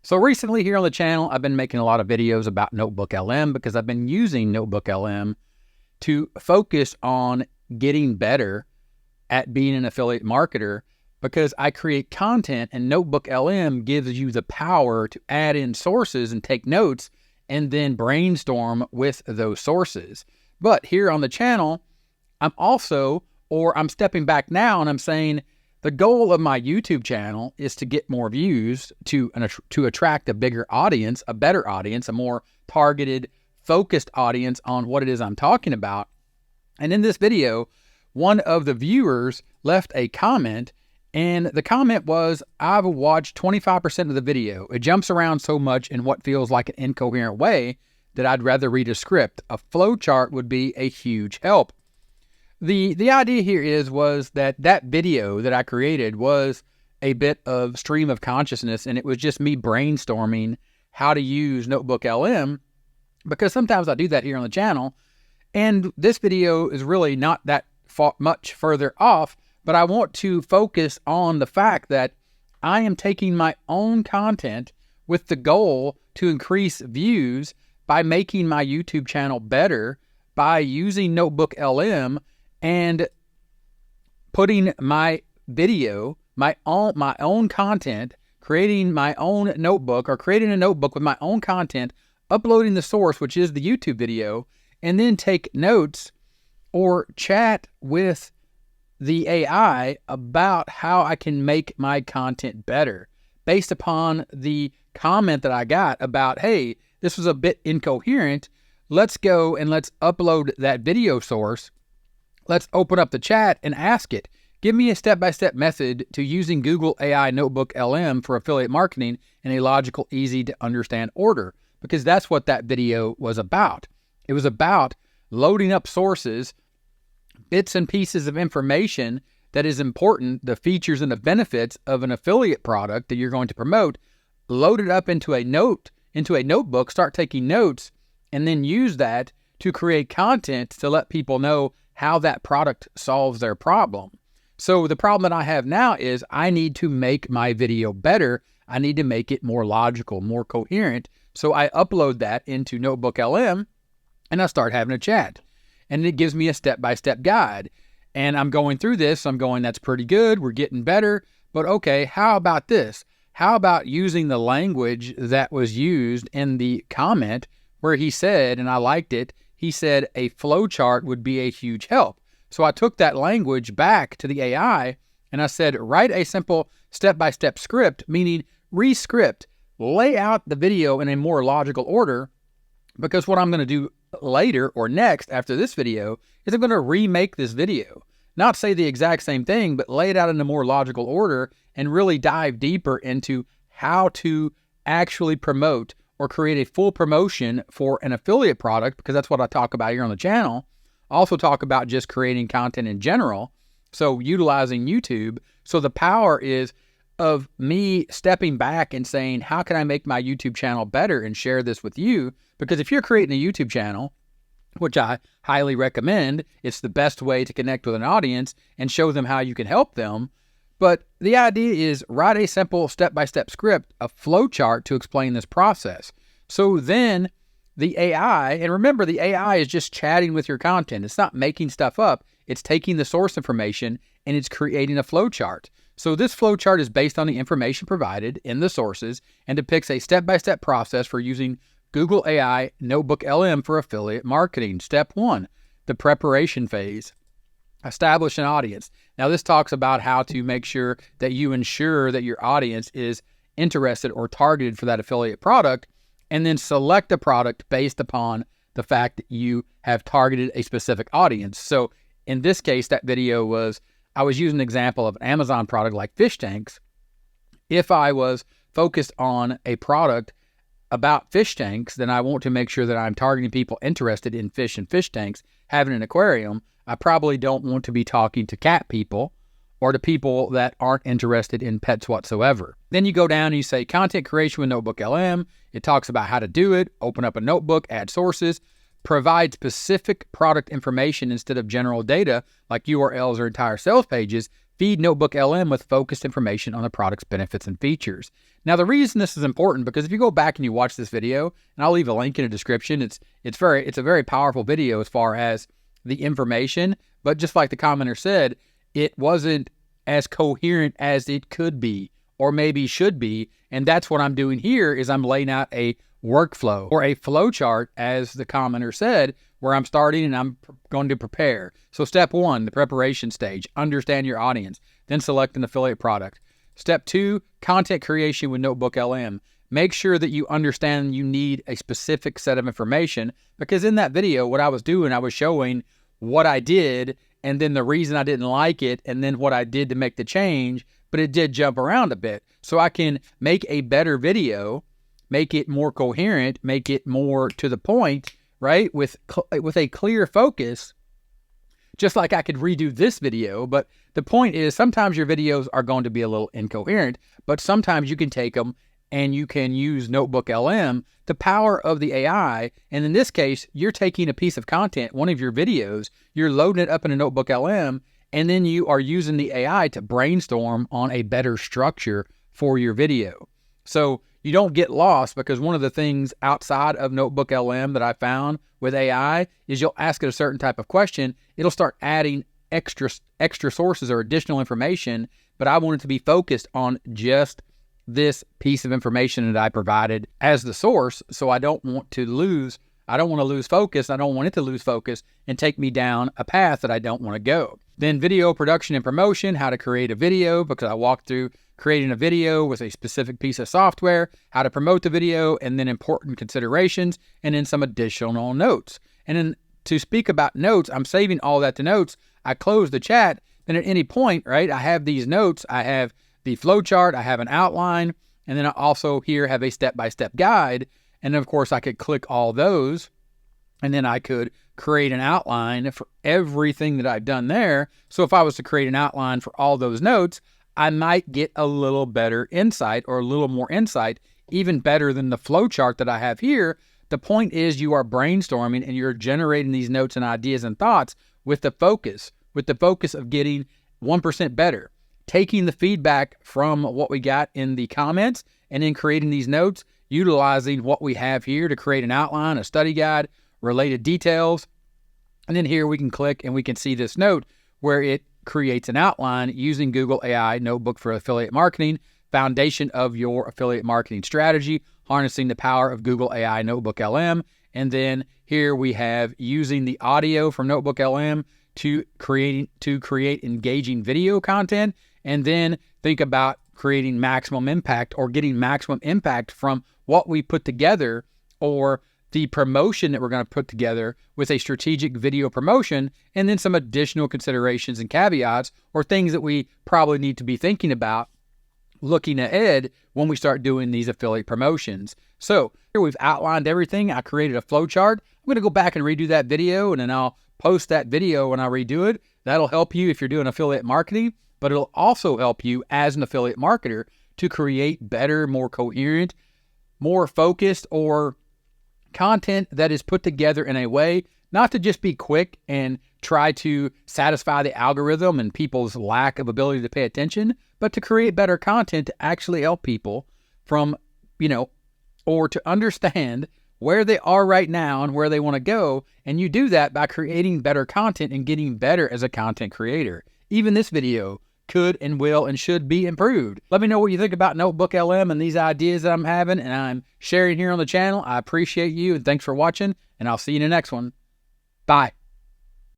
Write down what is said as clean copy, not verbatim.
So recently here on the channel, I've been making a lot of videos about NotebookLM because I've been using NotebookLM to focus on getting better at being an affiliate marketer, because I create content and NotebookLM gives you the power to add in sources and take notes and then brainstorm with those sources. But here on the channel, I'm stepping back now and I'm saying the goal of my YouTube channel is to get more views, to attract a bigger audience, a better audience, a more targeted, focused audience on what it is I'm talking about. And in this video, one of the viewers left a comment, and the comment was, I've watched 25% of the video. It jumps around so much in what feels like an incoherent way that I'd rather read a script. A flowchart would be a huge help. The idea here was that video that I created was a bit of stream of consciousness, and it was just me brainstorming how to use NotebookLM, because sometimes I do that here on the channel, and this video is really not that much further off, but I want to focus on the fact that I am taking my own content with the goal to increase views by making my YouTube channel better by using NotebookLM and putting my video, my own content, creating my own notebook, or creating a notebook with my own content, uploading the source, which is the YouTube video, and then take notes or chat with the AI about how I can make my content better based upon the comment that I got about, hey, this was a bit incoherent. Let's go and let's upload that video source. Let's open up the chat and ask it, give me a step-by-step method to using Google AI NotebookLM for affiliate marketing in a logical, easy to understand order, because that's what that video was about. It was about loading up sources, bits and pieces of information that is important, the features and the benefits of an affiliate product that you're going to promote, load it up into a notebook, start taking notes, and then use that to create content to let people know how that product solves their problem. So the problem that I have now is I need to make my video better. I need to make it more logical, more coherent. So I upload that into NotebookLM and I start having a chat. And it gives me a step-by-step guide. And I'm going through this. I'm going, that's pretty good. We're getting better. But okay, how about this? How about using the language that was used in the comment where he said, and I liked it, he said a flowchart would be a huge help. So I took that language back to the AI and I said, write a simple step-by-step script, meaning re-script, lay out the video in a more logical order, because what I'm going to do later or next after this video is I'm going to remake this video. Not say the exact same thing, but lay it out in a more logical order and really dive deeper into how to actually promote or create a full promotion for an affiliate product, because that's what I talk about here on the channel. Also talk about just creating content in general, so utilizing YouTube. So the power is of me stepping back and saying, how can I make my YouTube channel better and share this with you? Because if you're creating a YouTube channel, which I highly recommend, it's the best way to connect with an audience and show them how you can help them. But the idea is write a simple step-by-step script, a flowchart to explain this process. So then the AI, and remember the AI is just chatting with your content. It's not making stuff up. It's taking the source information and it's creating a flowchart. So this flowchart is based on the information provided in the sources and depicts a step-by-step process for using Google AI NotebookLM for affiliate marketing. Step 1, the preparation phase. Establish an audience. Now this talks about how to make sure that you ensure that your audience is interested or targeted for that affiliate product, and then select a product based upon the fact that you have targeted a specific audience. So in this case, that video was, I was using an example of an Amazon product like fish tanks. If I was focused on a product about fish tanks, then I want to make sure that I'm targeting people interested in fish and fish tanks, having an aquarium. I probably don't want to be talking to cat people or to people that aren't interested in pets whatsoever. Then you go down and you say content creation with NotebookLM. It talks about how to do it, open up a notebook, add sources, provide specific product information instead of general data like URLs or entire sales pages, feed NotebookLM with focused information on the product's benefits and features. Now, the reason this is important, because if you go back and you watch this video, and I'll leave a link in the description, it's a very powerful video as far as the information, but just like the commenter said, it wasn't as coherent as it could be or maybe should be. And that's what I'm doing here is I'm laying out a workflow or a flow chart, as the commenter said, where I'm starting and I'm going to prepare. So step 1, the preparation stage, understand your audience, then select an affiliate product. Step 2, content creation with NotebookLM. Make sure that you understand you need a specific set of information, because in that video, what I was doing, I was showing what I did and then the reason I didn't like it and then what I did to make the change, but it did jump around a bit. So I can make a better video, make it more coherent, make it more to the point, right? With a clear focus, just like I could redo this video. But the point is, sometimes your videos are going to be a little incoherent, but sometimes you can take them and you can use NotebookLM, the power of the AI. And in this case, you're taking a piece of content, one of your videos, you're loading it up in a NotebookLM, and then you are using the AI to brainstorm on a better structure for your video. So you don't get lost, because one of the things outside of NotebookLM that I found with AI is you'll ask it a certain type of question, it'll start adding extra sources or additional information, but I want it to be focused on just this piece of information that I provided as the source. So I don't want to lose focus. I don't want it to lose focus and take me down a path that I don't want to go. Then video production and promotion, how to create a video, because I walked through creating a video with a specific piece of software, how to promote the video, and then important considerations, and then some additional notes. And then to speak about notes, I'm saving all that to notes. I close the chat. Then at any point, right, I have these notes. I have the flow chart, I have an outline, and then I also here have a step-by-step guide. And then of course I could click all those, and then I could create an outline for everything that I've done there. So if I was to create an outline for all those notes, I might get a little better insight, or a little more insight, even better than the flow chart that I have here. The point is, you are brainstorming and you're generating these notes and ideas and thoughts with the focus of getting 1% better, taking the feedback from what we got in the comments and then creating these notes, utilizing what we have here to create an outline, a study guide, related details. And then here we can click and we can see this note where it creates an outline using Google AI Notebook for Affiliate Marketing, foundation of your affiliate marketing strategy, harnessing the power of Google AI NotebookLM. And then here we have using the audio from NotebookLM to create engaging video content. And then think about creating maximum impact, or getting maximum impact from what we put together, or the promotion that we're going to put together with a strategic video promotion, and then some additional considerations and caveats, or things that we probably need to be thinking about looking ahead when we start doing these affiliate promotions. So here we've outlined everything. I created a flow chart. I'm going to go back and redo that video, and then I'll post that video when I redo it. That'll help you if you're doing affiliate marketing, but it'll also help you as an affiliate marketer to create better, more coherent, more focused, or content that is put together in a way not to just be quick and try to satisfy the algorithm and people's lack of ability to pay attention, but to create better content to actually help people from, or to understand where they are right now and where they want to go. And you do that by creating better content and getting better as a content creator. Even this video could and will and should be improved. Let me know what you think about NotebookLM and these ideas that I'm having and I'm sharing here on the channel. I appreciate you, and thanks for watching, and I'll see you in the next one. Bye.